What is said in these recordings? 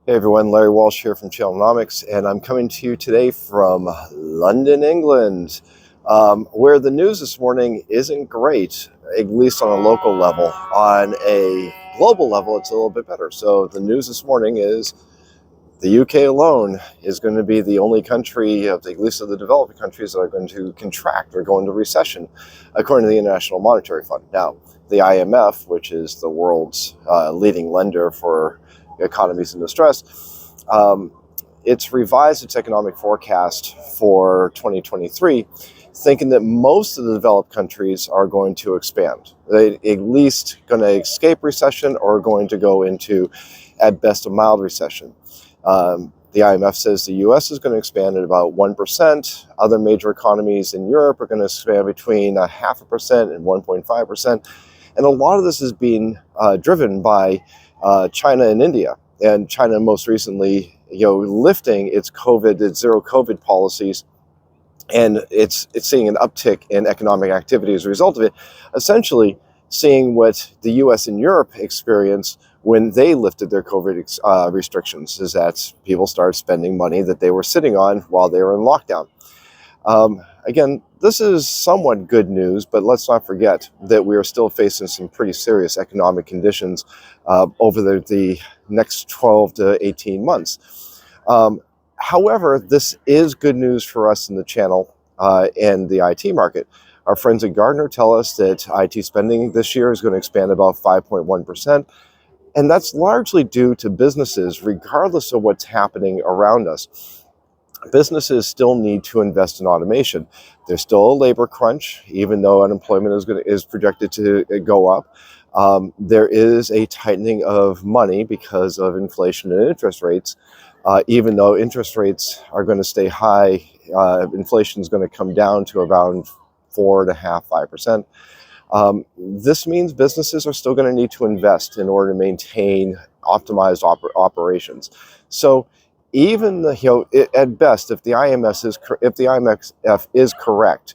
Hey everyone, Larry Walsh here from Channelnomics, and I'm coming to you today from London, England, where the news this morning isn't great, at least on a local level. On a global level, it's a little bit better. So the news this morning is the UK alone is going to be the only country, at least of the developing countries, that are going to contract or go into recession, according to the International Monetary Fund. Now, the IMF, which is the world's leading lender for economies in distress, it's revised its economic forecast for 2023, thinking that most of the developed countries are going to expand. They're at least going to escape recession or going to go into, at best, a mild recession. The IMF says the US is going to expand at about 1%. Other major economies in Europe are going to expand between 0.5% and 1.5%. And a lot of this is being driven by China and India. And China most recently, lifting its zero COVID policies, and it's seeing an uptick in economic activity as a result of it, essentially seeing what the US and Europe experienced when they lifted their COVID restrictions, is that people started spending money that they were sitting on while they were in lockdown. Again, this is somewhat good news, but let's not forget that we are still facing some pretty serious economic conditions over the next 12 to 18 months. However, this is good news for us in the channel and the IT market. Our friends at Gartner tell us that IT spending this year is going to expand about 5.1%. And that's largely due to businesses, regardless of what's happening around us. Businesses still need to invest in automation. There's still a labor crunch, even though unemployment is projected to go up. There is a tightening of money because of inflation and interest rates. Even though interest rates are going to stay high, inflation is going to come down to around 4.5%, 5%. This means businesses are still going to need to invest in order to maintain optimized operations. So even at best, if the IMF is correct,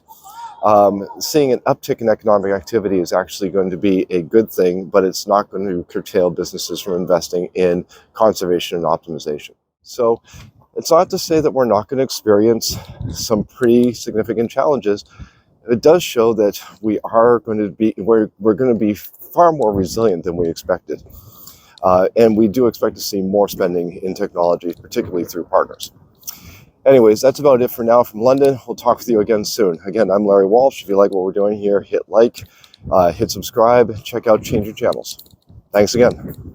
seeing an uptick in economic activity is actually going to be a good thing, but it's not going to curtail businesses from investing in conservation and optimization. So it's not to say that we're not going to experience some pretty significant challenges. It does show that we're going to be far more resilient than we expected. And we do expect to see more spending in technology, particularly through partners. Anyways, that's about it for now from London. We'll talk with you again soon. Again, I'm Larry Walsh. If you like what we're doing here, hit like, hit subscribe, check out Change Your Channels. Thanks again.